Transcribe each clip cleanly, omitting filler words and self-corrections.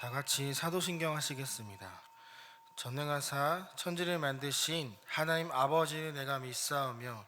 다 같이 사도신경 하시겠습니다. 전능하사 천지를 만드신 하나님 아버지를 내가 믿사오며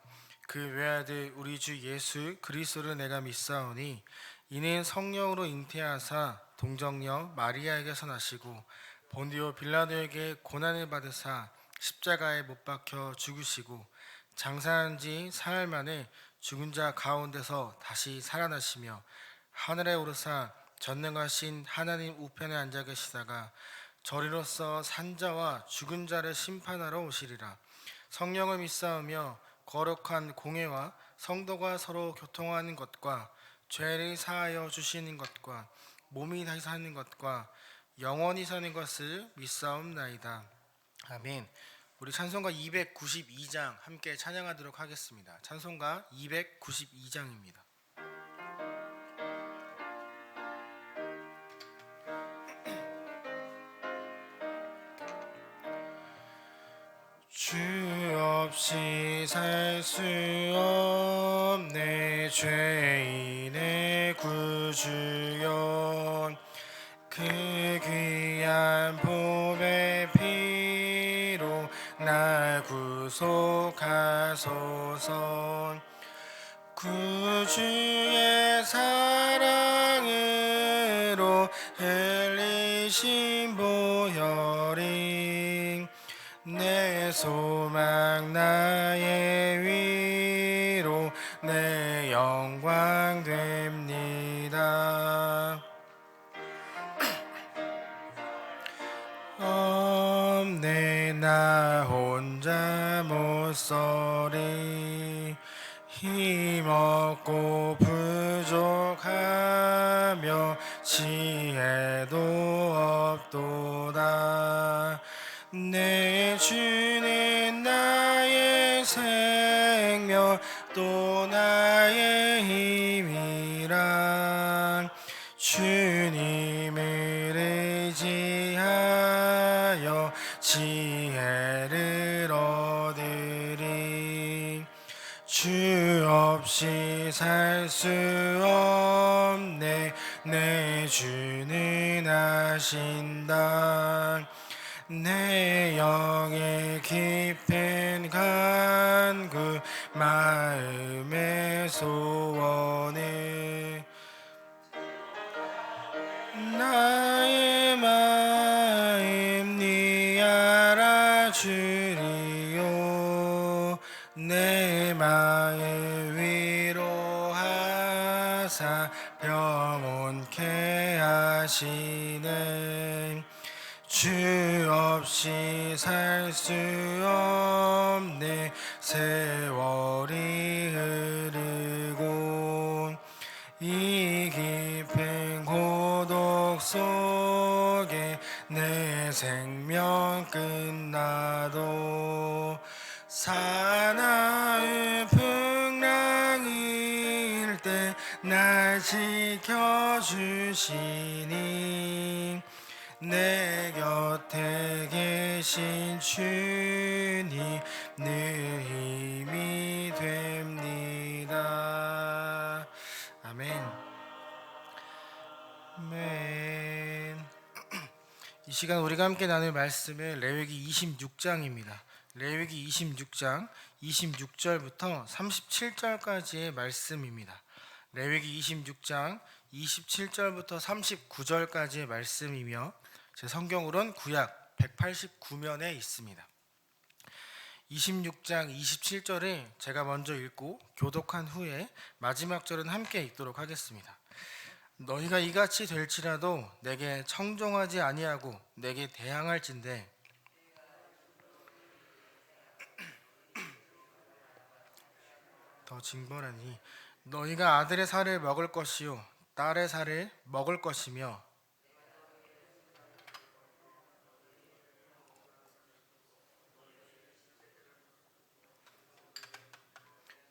그 외아들 우리 주 예수 그리스도를 내가 믿사오니 이는 성령으로 잉태하사 동정녀 마리아에게서 나시고 본디오 빌라도에게 고난을 받으사 십자가에 못 박혀 죽으시고 장사한 지 사흘 만에 죽은 자 가운데서 다시 살아나시며 하늘에 오르사 전능하신 하나님 우편에 앉아 계시다가 저리로서 산자와 죽은 자를 심판하러 오시리라. 성령을 믿사오며 거룩한 공회와 성도가 서로 교통하는 것과 죄를 사하여 주시는 것과 몸이 다시 사는 것과 영원히 사는 것을 믿사옵나이다. 아멘. 우리 찬송가 292장 함께 찬양하도록 하겠습니다. 찬송가 292장입니다. 주 없이 살 수 없네 죄인의 구주여 그 귀한 보배 피로 날 구속하소서 구주의 사랑으로 흘리신 보혈이 내 소망 나의 위로 내 영광 됩니다. 없네 나 혼자 못서리 힘없고 부족하며 지혜도 없도다. 내 주는 나의 생명 또 나의 힘이라. 주님을 의지하여 지혜를 얻으리. 주 없이 살 수 없네 내 주는 아신다. 내 영의 깊은 간구 마음의 소원을 나의 마음 네 알아주리요. 내 마음 위로하사 평온케 하시네. 주 없이 살 수 없네 세월이 흐르고 이 깊은 고독 속에 내 생명 끝나도 사나운 풍랑일 때 날 지켜주시니 내 곁에 계신 주님 늘 힘이 됩니다. 아멘. 아멘. 이 시간 우리가 함께 나눌 말씀은 레위기 26장입니다. 레위기 26장 26절부터 37절까지의 말씀입니다. 레위기 26장 27절부터 39절까지의 말씀이며 제 성경으로는 구약 189면에 있습니다. 26장 27절을 제가 먼저 읽고 교독한 후에 마지막 절은 함께 읽도록 하겠습니다. 너희가 이같이 될지라도 내게 청종하지 아니하고 내게 대항할진대 더 징벌하니 너희가 아들의 살을 먹을 것이요 딸의 살을 먹을 것이며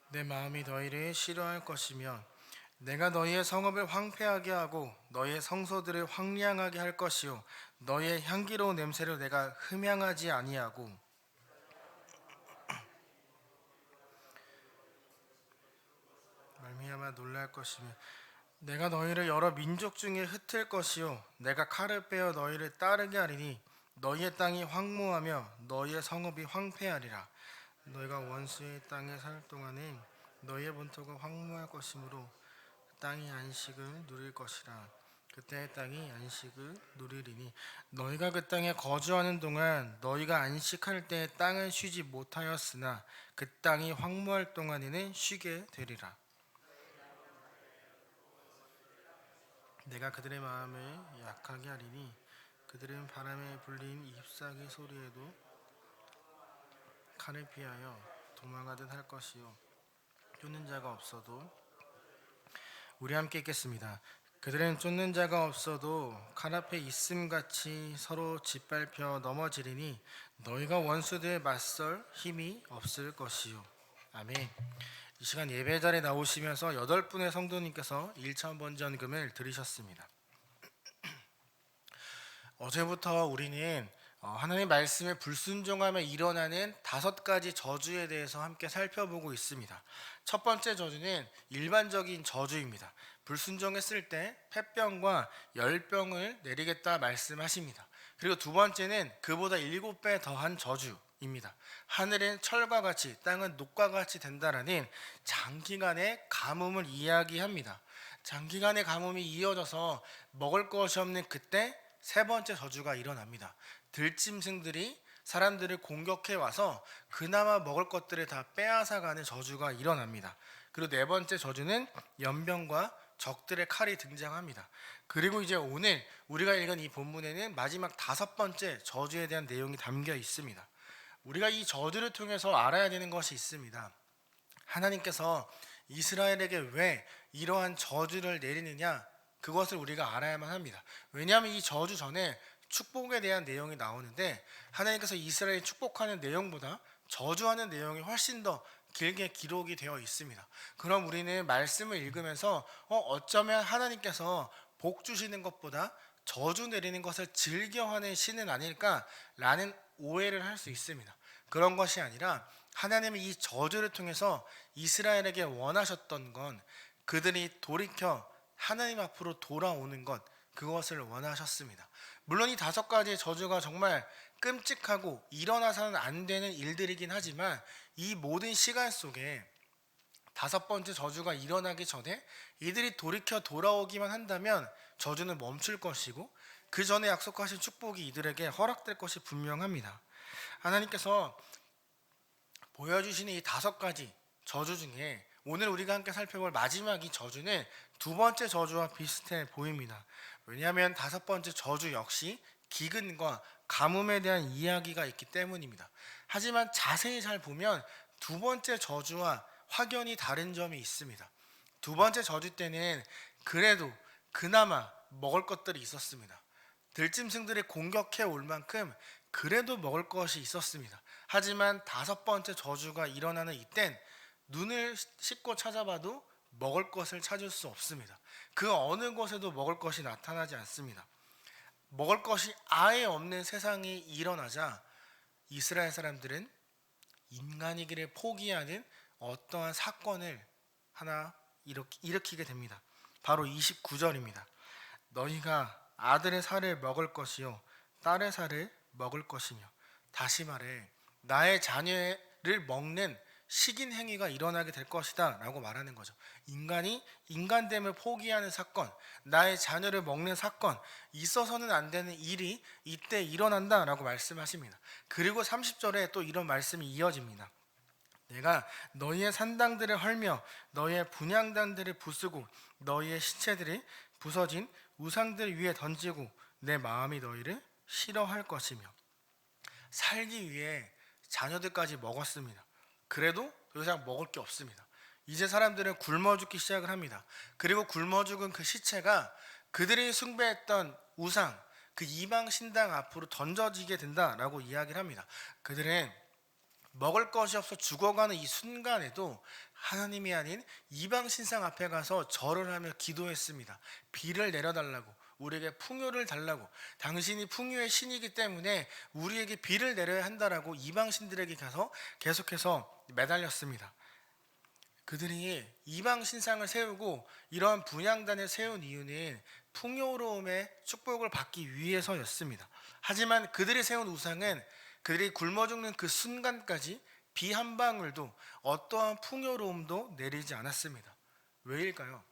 내 마음이 너희를 싫어할 것이며 내가 너희의 성읍을 황폐하게 하고 너희의 성소들을 황량하게 할 것이요 너희의 향기로운 냄새를 내가 흠향하지 아니하고 말미암아 놀랄 것이며 내가 너희를 여러 민족 중에 흩을 것이요 내가 칼을 빼어 너희를 따르게 하리니 너희의 땅이 황무하며 너희의 성읍이 황폐하리라. 너희가 원수의 땅에 살 동안에 너희의 본토가 황무할 것이므로 땅이 안식을 누릴 것이라. 그때 땅이 안식을 누리리니 너희가 그 땅에 거주하는 동안 너희가 안식할 때 땅은 쉬지 못하였으나 그 땅이 황무할 동안에는 쉬게 되리라. 내가 그들의 마음을 약하게 하리니 그들은 바람에 불린 잎사귀 소리에도 칼을 피하여 도망하듯 할 것이요 쫓는 자가 없어도 우리 함께 읽겠습니다. 그들은 쫓는 자가 없어도 칼 앞에 있음같이 서로 짓밟혀 넘어지리니 너희가 원수들에 맞설 힘이 없을 것이요. 아멘. 이 시간 예배 자리에 나오시면서 8분의 성도님께서 1차 번전금을 드리셨습니다. 어제부터 우리는 하나님의 말씀에 불순종하며 일어나는 5가지 저주에 대해서 함께 살펴보고 있습니다. 첫 번째 저주는 일반적인 저주입니다. 불순종했을 때 폐병과 열병을 내리겠다 말씀하십니다. 그리고 두 번째는 그보다 7배 더한 저주입니다. 하늘은 철과 같이 땅은 녹과 같이 된다라는 장기간의 가뭄을 이야기합니다. 장기간의 가뭄이 이어져서 먹을 것이 없는 그때 세 번째 저주가 일어납니다. 들짐승들이 사람들을 공격해 와서 그나마 먹을 것들을 다 빼앗아가는 저주가 일어납니다. 그리고 네 번째 저주는 연병과 적들의 칼이 등장합니다. 그리고 이제 오늘 우리가 읽은 이 본문에는 마지막 5번째 저주에 대한 내용이 담겨 있습니다. 우리가 이 저주를 통해서 알아야 되는 것이 있습니다. 하나님께서 이스라엘에게 왜 이러한 저주를 내리느냐, 그것을 우리가 알아야만 합니다. 왜냐하면 이 저주 전에 축복에 대한 내용이 나오는데 하나님께서 이스라엘을 축복하는 내용보다 저주하는 내용이 훨씬 더 길게 기록이 되어 있습니다. 그럼 우리는 말씀을 읽으면서 어쩌면 하나님께서 복 주시는 것보다 저주 내리는 것을 즐겨하는 신은 아닐까라는 오해를 할 수 있습니다. 그런 것이 아니라 하나님이 이 저주를 통해서 이스라엘에게 원하셨던 건 그들이 돌이켜 하나님 앞으로 돌아오는 것, 그것을 원하셨습니다. 물론 이 5가지의 저주가 정말 끔찍하고 일어나서는 안 되는 일들이긴 하지만 이 모든 시간 속에 5번째 저주가 일어나기 전에 이들이 돌이켜 돌아오기만 한다면 저주는 멈출 것이고 그 전에 약속하신 축복이 이들에게 허락될 것이 분명합니다. 하나님께서 보여주시는 이 5가지 저주 중에 오늘 우리가 함께 살펴볼 마지막 이 저주는 2번째 저주와 비슷해 보입니다. 왜냐하면 5번째 저주 역시 기근과 가뭄에 대한 이야기가 있기 때문입니다. 하지만 자세히 잘 보면 2번째 저주와 확연히 다른 점이 있습니다. 2번째 저주 때는 그래도 그나마 먹을 것들이 있었습니다. 들짐승들이 공격해 올 만큼 그래도 먹을 것이 있었습니다. 하지만 5번째 저주가 일어나는 이땐 눈을 씻고 찾아봐도 먹을 것을 찾을 수 없습니다. 그 어느 곳에도 먹을 것이 나타나지 않습니다. 먹을 것이 아예 없는 세상이 일어나자 이스라엘 사람들은 인간이기를 포기하는 어떠한 사건을 하나 일으키게 됩니다. 바로 29절입니다. 너희가 아들의 살을 먹을 것이요 딸의 살을 먹을 것이며, 다시 말해 나의 자녀를 먹는 식인 행위가 일어나게 될 것이다 라고 말하는 거죠. 인간이 인간됨을 포기하는 사건, 나의 자녀를 먹는 사건, 있어서는 안 되는 일이 이때 일어난다 라고 말씀하십니다. 그리고 30절에 또 이런 말씀이 이어집니다. 내가 너희의 산당들을 헐며 너희의 분향단들을 부수고 너희의 시체들이 부서진 우상들 위에 던지고 내 마음이 너희를 싫어할 것이며. 살기 위해 자녀들까지 먹었습니다. 그래도 더 이상 먹을 게 없습니다. 이제 사람들은 굶어 죽기 시작을 합니다. 그리고 굶어 죽은 그 시체가 그들이 숭배했던 우상, 그 이방 신당 앞으로 던져지게 된다라고 이야기를 합니다. 그들은 먹을 것이 없어 죽어가는 이 순간에도 하나님이 아닌 이방 신상 앞에 가서 절을 하며 기도했습니다. 비를 내려달라고, 우리에게 풍요를 달라고, 당신이 풍요의 신이기 때문에 우리에게 비를 내려야 한다라고 이방 신들에게 가서 계속해서 매달렸습니다. 그들이 이방 신상을 세우고 이러한 분향단을 세운 이유는 풍요로움의 축복을 받기 위해서였습니다. 하지만 그들이 세운 우상은 그들이 굶어 죽는 그 순간까지 비 한 방울도 어떠한 풍요로움도 내리지 않았습니다. 왜일까요?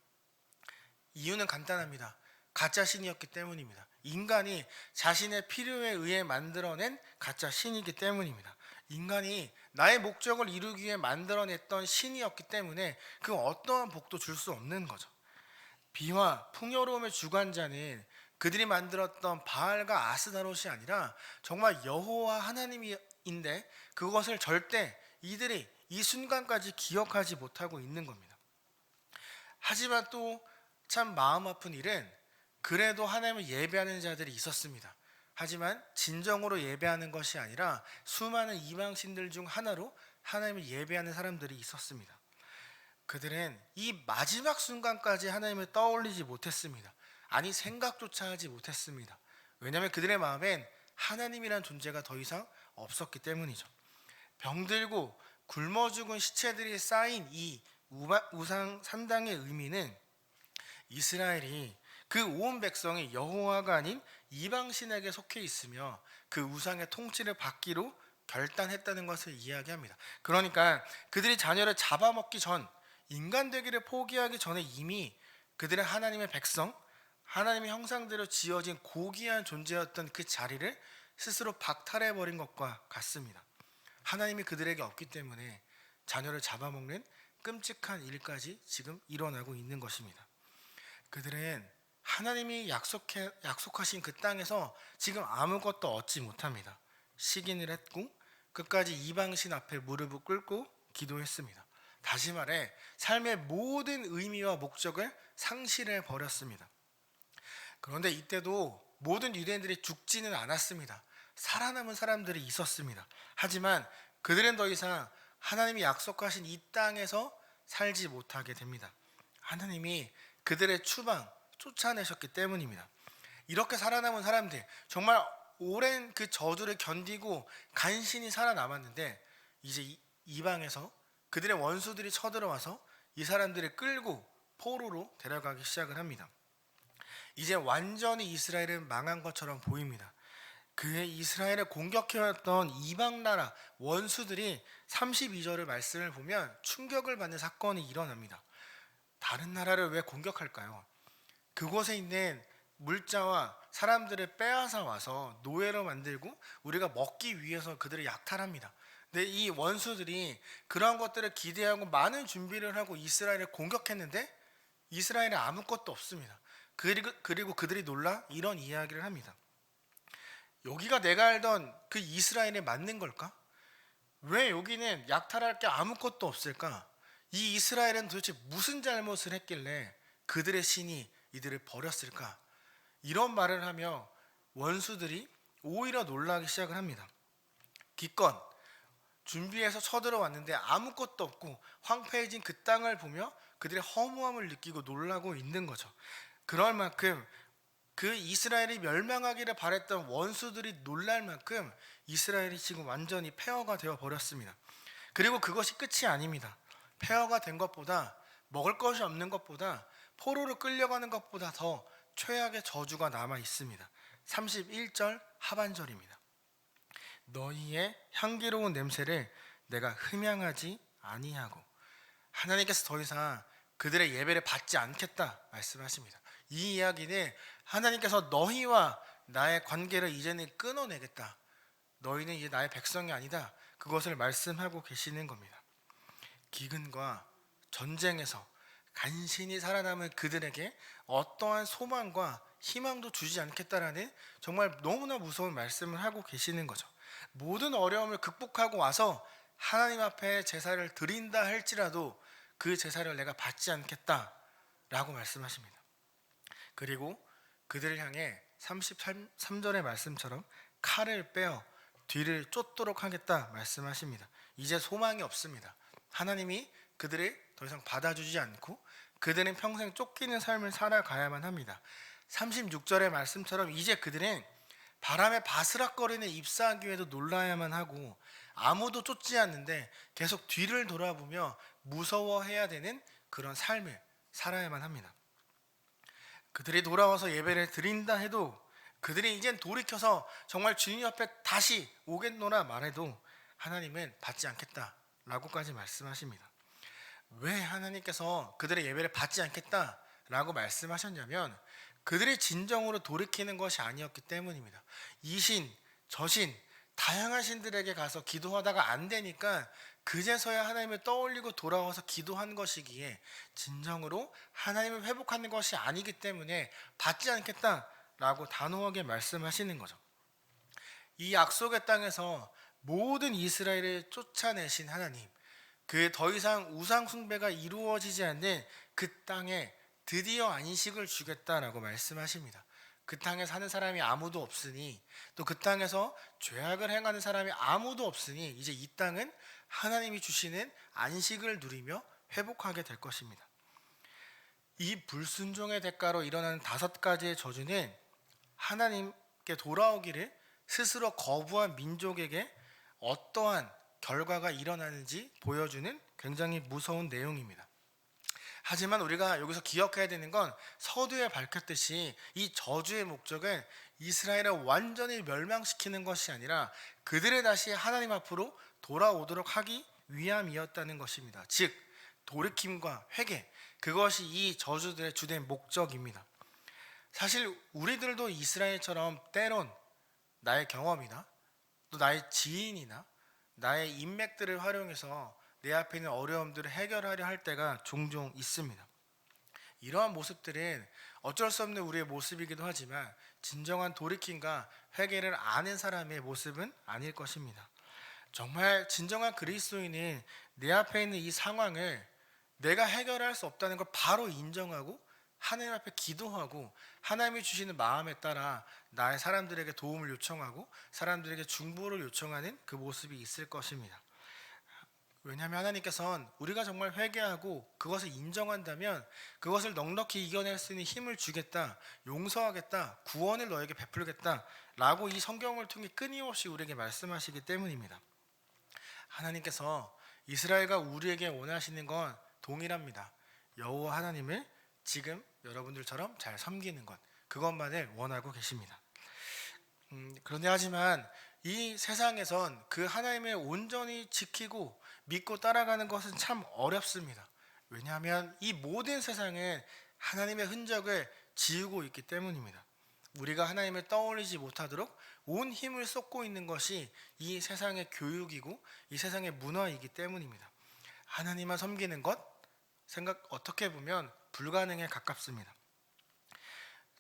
이유는 간단합니다. 가짜 신이었기 때문입니다. 인간이 자신의 필요에 의해 만들어낸 가짜 신이기 때문입니다. 인간이 나의 목적을 이루기 위해 만들어냈던 신이었기 때문에 그 어떠한 복도 줄 수 없는 거죠. 비와 풍요로움의 주관자는 그들이 만들었던 바알과 아스다롯이 아니라 정말 여호와 하나님인데 그것을 절대 이들이 이 순간까지 기억하지 못하고 있는 겁니다. 하지만 또 참 마음 아픈 일은 그래도 하나님을 예배하는 자들이 있었습니다. 하지만 진정으로 예배하는 것이 아니라 수많은 이방신들 중 하나로 하나님을 예배하는 사람들이 있었습니다. 그들은 이 마지막 순간까지 하나님을 떠올리지 못했습니다. 아니 생각조차 하지 못했습니다. 왜냐하면 그들의 마음엔 하나님이란 존재가 더 이상 없었기 때문이죠. 병들고 굶어 죽은 시체들이 쌓인 이 우상 산당의 의미는 이스라엘이 그 온 백성이 여호와가 아닌 이방신에게 속해 있으며 그 우상의 통치를 받기로 결단했다는 것을 이야기합니다. 그러니까 그들이 자녀를 잡아먹기 전, 인간 되기를 포기하기 전에 이미 그들은 하나님의 백성, 하나님의 형상대로 지어진 고귀한 존재였던 그 자리를 스스로 박탈해버린 것과 같습니다. 하나님이 그들에게 없기 때문에 자녀를 잡아먹는 끔찍한 일까지 지금 일어나고 있는 것입니다. 그들은 하나님이 약속하신 그 땅에서 지금 아무것도 얻지 못합니다. 시긴을 했고 끝까지 이방신 앞에 무릎을 꿇고 기도했습니다. 다시 말해 삶의 모든 의미와 목적을 상실해 버렸습니다. 그런데 이때도 모든 유대인들이 죽지는 않았습니다. 살아남은 사람들이 있었습니다. 하지만 그들은 더 이상 하나님이 약속하신 이 땅에서 살지 못하게 됩니다. 하나님이 그들의 추방 쫓아내셨기 때문입니다. 이렇게 살아남은 사람들, 정말 오랜 그 저주를 견디고 간신히 살아남았는데 이제 이방에서 그들의 원수들이 쳐들어와서 이 사람들을 끌고 포로로 데려가기 시작을 합니다. 이제 완전히 이스라엘은 망한 것처럼 보입니다. 그의 이스라엘을 공격해왔던 이방 나라 원수들이 32절의 말씀을 보면 충격을 받는 사건이 일어납니다. 다른 나라를 왜 공격할까요? 그곳에 있는 물자와 사람들을 빼앗아 와서 노예로 만들고 우리가 먹기 위해서 그들을 약탈합니다. 근데 이 원수들이 그런 것들을 기대하고 많은 준비를 하고 이스라엘을 공격했는데 이스라엘에 아무것도 없습니다. 그리고 그들이 놀라 이런 이야기를 합니다. 여기가 내가 알던 그 이스라엘에 맞는 걸까? 왜 여기는 약탈할 게 아무것도 없을까? 이 이스라엘은 도대체 무슨 잘못을 했길래 그들의 신이 이들을 버렸을까? 이런 말을 하며 원수들이 오히려 놀라기 시작을 합니다. 기껏 준비해서 쳐들어왔는데 아무것도 없고 황폐해진 그 땅을 보며 그들의 허무함을 느끼고 놀라고 있는 거죠. 그럴 만큼 그 이스라엘이 멸망하기를 바랬던 원수들이 놀랄 만큼 이스라엘이 지금 완전히 폐허가 되어 버렸습니다. 그리고 그것이 끝이 아닙니다. 폐허가 된 것보다 먹을 것이 없는 것보다 포로로 끌려가는 것보다 더 최악의 저주가 남아 있습니다. 31절 하반절입니다. 너희의 향기로운 냄새를 내가 흠향하지 아니하고, 하나님께서 더 이상 그들의 예배를 받지 않겠다 말씀하십니다. 이 이야기는 하나님께서 너희와 나의 관계를 이제는 끊어내겠다, 너희는 이제 나의 백성이 아니다, 그것을 말씀하고 계시는 겁니다. 기근과 전쟁에서 간신히 살아남은 그들에게 어떠한 소망과 희망도 주지 않겠다라는 정말 너무나 무서운 말씀을 하고 계시는 거죠. 모든 어려움을 극복하고 와서 하나님 앞에 제사를 드린다 할지라도 그 제사를 내가 받지 않겠다라고 말씀하십니다. 그리고 그들을 향해 33절의 말씀처럼 칼을 빼어 뒤를 쫓도록 하겠다 말씀하십니다. 이제 소망이 없습니다. 하나님이 그들을 더 이상 받아주지 않고 그들은 평생 쫓기는 삶을 살아가야만 합니다. 36절의 말씀처럼 이제 그들은 바람에 바스락거리는 잎사귀에도 놀라야만 하고 아무도 쫓지 않는데 계속 뒤를 돌아보며 무서워해야 되는 그런 삶을 살아야만 합니다. 그들이 돌아와서 예배를 드린다 해도, 그들이 이젠 돌이켜서 정말 주님 앞에 다시 오겠노라 말해도 하나님은 받지 않겠다라고까지 말씀하십니다. 왜 하나님께서 그들의 예배를 받지 않겠다라고 말씀하셨냐면, 그들이 진정으로 돌이키는 것이 아니었기 때문입니다. 이신, 저신, 다양한 신들에게 가서 기도하다가 안 되니까 그제서야 하나님을 떠올리고 돌아와서 기도한 것이기에, 진정으로 하나님을 회복하는 것이 아니기 때문에 받지 않겠다라고 단호하게 말씀하시는 거죠. 이 약속의 땅에서 모든 이스라엘을 쫓아내신 하나님, 그 더 이상 우상 숭배가 이루어지지 않는 그 땅에 드디어 안식을 주겠다라고 말씀하십니다. 그 땅에 사는 사람이 아무도 없으니, 또 그 땅에서 죄악을 행하는 사람이 아무도 없으니, 이제 이 땅은 하나님이 주시는 안식을 누리며 회복하게 될 것입니다. 이 불순종의 대가로 일어나는 5가지의 저주는 하나님께 돌아오기를 스스로 거부한 민족에게 어떠한 결과가 일어나는지 보여주는 굉장히 무서운 내용입니다. 하지만 우리가 여기서 기억해야 되는 건, 서두에 밝혔듯이 이 저주의 목적은 이스라엘을 완전히 멸망시키는 것이 아니라 그들을 다시 하나님 앞으로 돌아오도록 하기 위함이었다는 것입니다. 즉, 돌이킴과 회개, 그것이 이 저주들의 주된 목적입니다. 사실 우리들도 이스라엘처럼 때론 나의 경험이나 또 나의 지인이나 나의 인맥들을 활용해서 내 앞에 있는 어려움들을 해결하려 할 때가 종종 있습니다. 이러한 모습들은 어쩔 수 없는 우리의 모습이기도 하지만, 진정한 돌이킴과 회개를 아는 사람의 모습은 아닐 것입니다. 정말 진정한 그리스도인은 내 앞에 있는 이 상황을 내가 해결할 수 없다는 걸 바로 인정하고 하나님 앞에 기도하고, 하나님이 주시는 마음에 따라 나의 사람들에게 도움을 요청하고 사람들에게 중보를 요청하는 그 모습이 있을 것입니다. 왜냐하면 하나님께서는 우리가 정말 회개하고 그것을 인정한다면 그것을 넉넉히 이겨낼 수 있는 힘을 주겠다, 용서하겠다, 구원을 너에게 베풀겠다 라고 이 성경을 통해 끊임없이 우리에게 말씀하시기 때문입니다. 하나님께서 이스라엘과 우리에게 원하시는 건 동일합니다. 여호와 하나님을 지금 여러분들처럼 잘 섬기는 것, 그것만을 원하고 계십니다. 그런데 하지만 이 세상에선 그 하나님을 온전히 지키고 믿고 따라가는 것은 참 어렵습니다. 왜냐하면 이 모든 세상은 하나님의 흔적을 지우고 있기 때문입니다. 우리가 하나님을 떠올리지 못하도록 온 힘을 쏟고 있는 것이 이 세상의 교육이고 이 세상의 문화이기 때문입니다. 하나님만 섬기는 것, 어떻게 보면 불가능에 가깝습니다.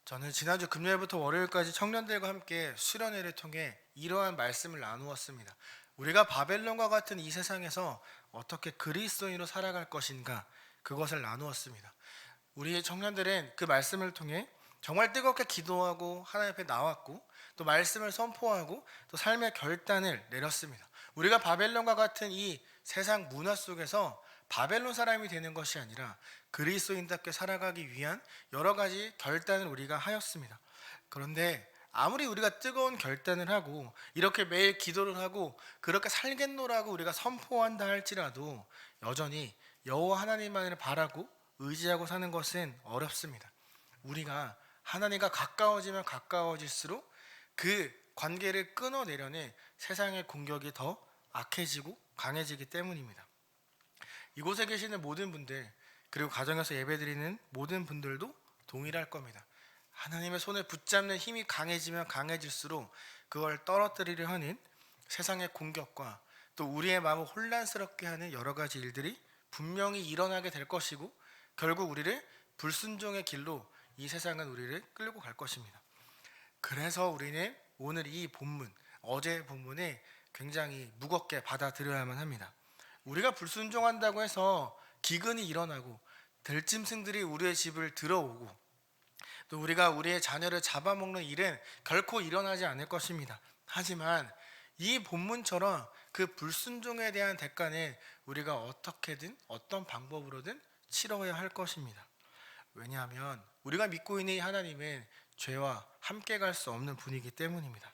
저는 지난주 금요일부터 월요일까지 청년들과 함께 수련회를 통해 이러한 말씀을 나누었습니다. 우리가 바벨론과 같은 이 세상에서 어떻게 그리스도인으로 살아갈 것인가, 그것을 나누었습니다. 우리 청년들은 그 말씀을 통해 정말 뜨겁게 기도하고 하나님 앞에 나왔고, 또 말씀을 선포하고 또 삶의 결단을 내렸습니다. 우리가 바벨론과 같은 이 세상 문화 속에서 바벨론 사람이 되는 것이 아니라 그리스도인답게 살아가기 위한 여러 가지 결단을 우리가 하였습니다. 그런데 아무리 우리가 뜨거운 결단을 하고 이렇게 매일 기도를 하고 그렇게 살겠노라고 우리가 선포한다 할지라도 여전히 여호와 하나님만을 바라고 의지하고 사는 것은 어렵습니다. 우리가 하나님과 가까워지면 가까워질수록 그 관계를 끊어내려는 세상의 공격이 더 악해지고 강해지기 때문입니다. 이곳에 계시는 모든 분들, 그리고 가정에서 예배드리는 모든 분들도 동일할 겁니다. 하나님의 손을 붙잡는 힘이 강해지면 강해질수록 그걸 떨어뜨리려 하는 세상의 공격과 또 우리의 마음을 혼란스럽게 하는 여러 가지 일들이 분명히 일어나게 될 것이고, 결국 우리를 불순종의 길로 이 세상은 우리를 끌고 갈 것입니다. 그래서 우리는 오늘 이 본문, 어제의 본문에 굉장히 무겁게 받아들여야만 합니다. 우리가 불순종한다고 해서 기근이 일어나고 들짐승들이 우리의 집을 들어오고 또 우리가 우리의 자녀를 잡아먹는 일은 결코 일어나지 않을 것입니다. 하지만 이 본문처럼 그 불순종에 대한 대가는 우리가 어떻게든 어떤 방법으로든 치러야 할 것입니다. 왜냐하면 우리가 믿고 있는 이 하나님은 죄와 함께 갈 수 없는 분이기 때문입니다.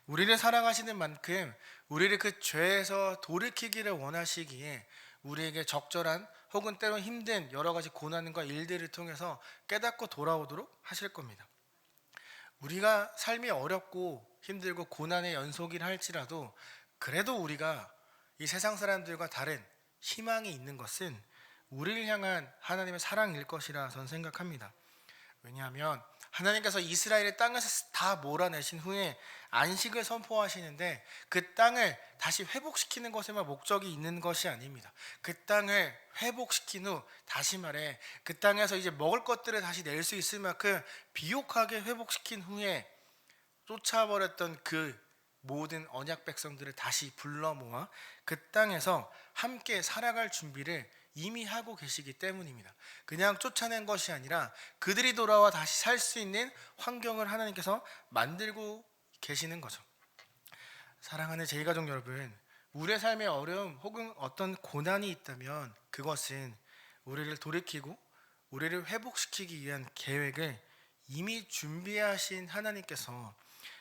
우리를 사랑하시는 만큼 우리를 그 죄에서 돌이키기를 원하시기에 우리에게 적절한 혹은 때론 힘든 여러 가지 고난과 일들을 통해서 깨닫고 돌아오도록 하실 겁니다. 우리가 삶이 어렵고 힘들고 고난의 연속이라 할지라도 그래도 우리가 이 세상 사람들과 다른 희망이 있는 것은 우리를 향한 하나님의 사랑일 것이라 저는 생각합니다. 왜냐하면 하나님께서 이스라엘의 땅에서 다 몰아내신 후에 안식을 선포하시는데 그 땅을 다시 회복시키는 것에만 목적이 있는 것이 아닙니다. 그 땅을 회복시킨 후, 다시 말해 그 땅에서 이제 먹을 것들을 다시 낼 수 있을 만큼 비옥하게 회복시킨 후에 쫓아버렸던 그 모든 언약 백성들을 다시 불러 모아 그 땅에서 함께 살아갈 준비를 이미 하고 계시기 때문입니다. 그냥 쫓아낸 것이 아니라 그들이 돌아와 다시 살 수 있는 환경을 하나님께서 만들고 계시는 거죠. 사랑하는 제2가족 여러분, 우리의 삶에 어려움 혹은 어떤 고난이 있다면 그것은 우리를 돌이키고 우리를 회복시키기 위한 계획을 이미 준비하신 하나님께서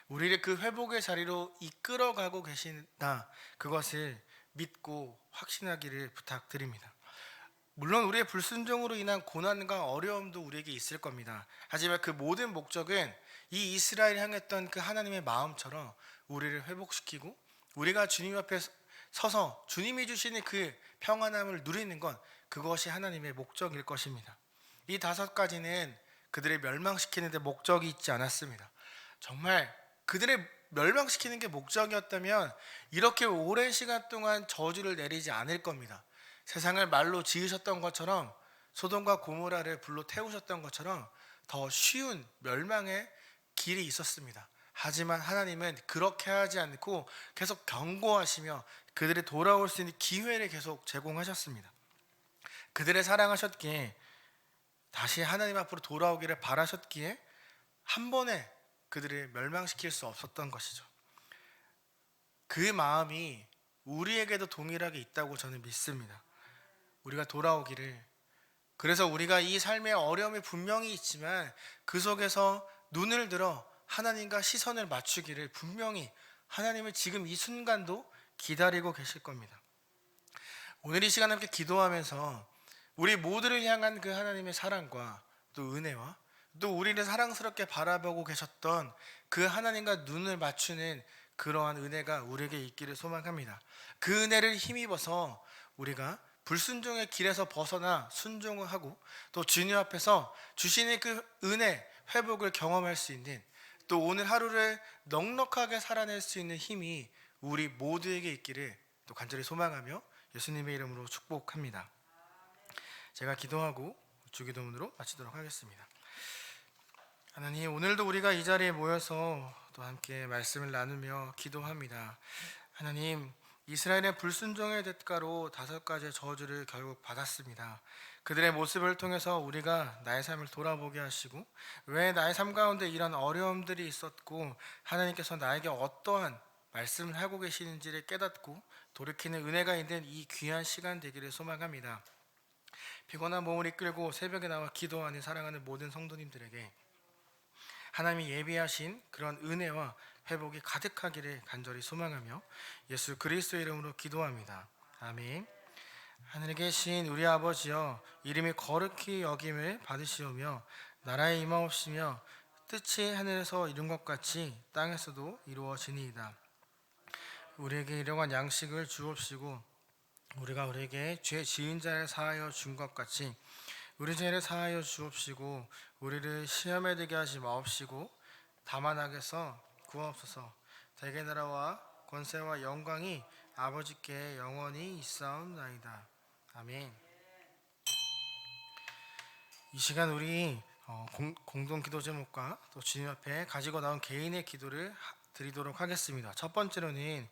우리를 그 회복의 자리로 이끌어가고 계신다, 그것을 믿고 확신하기를 부탁드립니다. 물론 우리의 불순종으로 인한 고난과 어려움도 우리에게 있을 겁니다. 하지만 그 모든 목적은 이 이스라엘 향했던 그 하나님의 마음처럼 우리를 회복시키고 우리가 주님 앞에 서서 주님이 주시는 그 평안함을 누리는 것, 그것이 하나님의 목적일 것입니다. 이 5가지는 그들을 멸망시키는 데 목적이 있지 않았습니다. 정말 그들을 멸망시키는 게 목적이었다면 이렇게 오랜 시간 동안 저주를 내리지 않을 겁니다. 세상을 말로 지으셨던 것처럼, 소돔과 고모라를 불로 태우셨던 것처럼 더 쉬운 멸망의 길이 있었습니다. 하지만 하나님은 그렇게 하지 않고 계속 경고하시며 그들이 돌아올 수 있는 기회를 계속 제공하셨습니다. 그들을 사랑하셨기에, 다시 하나님 앞으로 돌아오기를 바라셨기에 한 번에 그들을 멸망시킬 수 없었던 것이죠. 그 마음이 우리에게도 동일하게 있다고 저는 믿습니다. 우리가 돌아오기를, 그래서 우리가 이 삶의 어려움이 분명히 있지만 그 속에서 눈을 들어 하나님과 시선을 맞추기를 분명히 하나님을 지금 이 순간도 기다리고 계실 겁니다. 오늘 이 시간 함께 기도하면서 우리 모두를 향한 그 하나님의 사랑과 또 은혜와 또 우리를 사랑스럽게 바라보고 계셨던 그 하나님과 눈을 맞추는 그러한 은혜가 우리에게 있기를 소망합니다. 그 은혜를 힘입어서 우리가 불순종의 길에서 벗어나 순종을 하고 또 주님 앞에서 주시는 그 은혜, 회복을 경험할 수 있는, 또 오늘 하루를 넉넉하게 살아낼 수 있는 힘이 우리 모두에게 있기를 또 간절히 소망하며 예수님의 이름으로 축복합니다. 제가 기도하고 주기도문으로 마치도록 하겠습니다. 하나님, 오늘도 우리가 이 자리에 모여서 또 함께 말씀을 나누며 기도합니다. 하나님, 이스라엘의 불순종의 대가로 5가지의 저주를 결국 받았습니다. 그들의 모습을 통해서 우리가 나의 삶을 돌아보게 하시고 왜 나의 삶 가운데 이런 어려움들이 있었고 하나님께서 나에게 어떠한 말씀을 하고 계시는지를 깨닫고 돌이키는 은혜가 있는 이 귀한 시간 되기를 소망합니다. 피곤한 몸을 이끌고 새벽에 나와 기도하는 사랑하는 모든 성도님들에게 하나님이 예비하신 그런 은혜와 회복이 가득하기를 간절히 소망하며 예수 그리스도의 이름으로 기도합니다. 아멘. 하늘에 계신 우리 아버지여, 이름이 거룩히 여김을 받으시오며 나라의 임하옵시며 뜻이 하늘에서 이룬 것 같이 땅에서도 이루어지니이다. 우리에게 일용할 양식을 주옵시고 우리가 우리에게 죄 지은 자를 사하여 준 것 같이 우리 죄를 사하여 주옵시고 우리를 시험에 들게 하지 마옵시고 다만 악에서 구하옵소서. 대개 나라와 권세와 영광이 아버지께 영원히 있사옵나이다. 아멘. 이 시간 우리 공동 기도 제목과 또 주님 앞에 가지고 나온 개인의 기도를 드리도록 하겠습니다. 첫 번째로는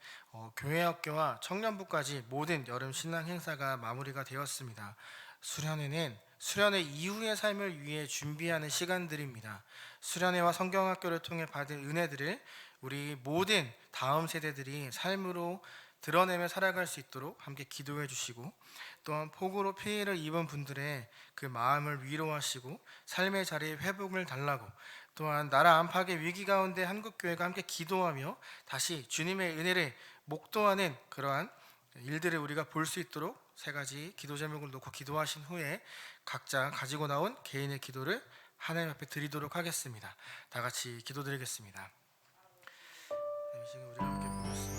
교회 학교와 청년부까지 모든 여름 신앙 행사가 마무리가 되었습니다. 수련회는 수련회 이후의 삶을 위해 준비하는 시간들입니다. 수련회와 성경학교를 통해 받은 은혜들을 우리 모든 다음 세대들이 삶으로 드러내며 살아갈 수 있도록 함께 기도해 주시고, 또한 폭우로 피해를 입은 분들의 그 마음을 위로하시고 삶의 자리에 회복을 달라고, 또한 나라 안팎의 위기 가운데 한국교회가 함께 기도하며 다시 주님의 은혜를 목도하는 그러한 일들을 우리가 볼 수 있도록 세 가지 기도 제목을 놓고 기도하신 후에 각자 가지고 나온 개인의 기도를 하나님 앞에 드리도록 하겠습니다. 다 같이 기도드리겠습니다. 이 시간 우리 함께 부르겠습니다.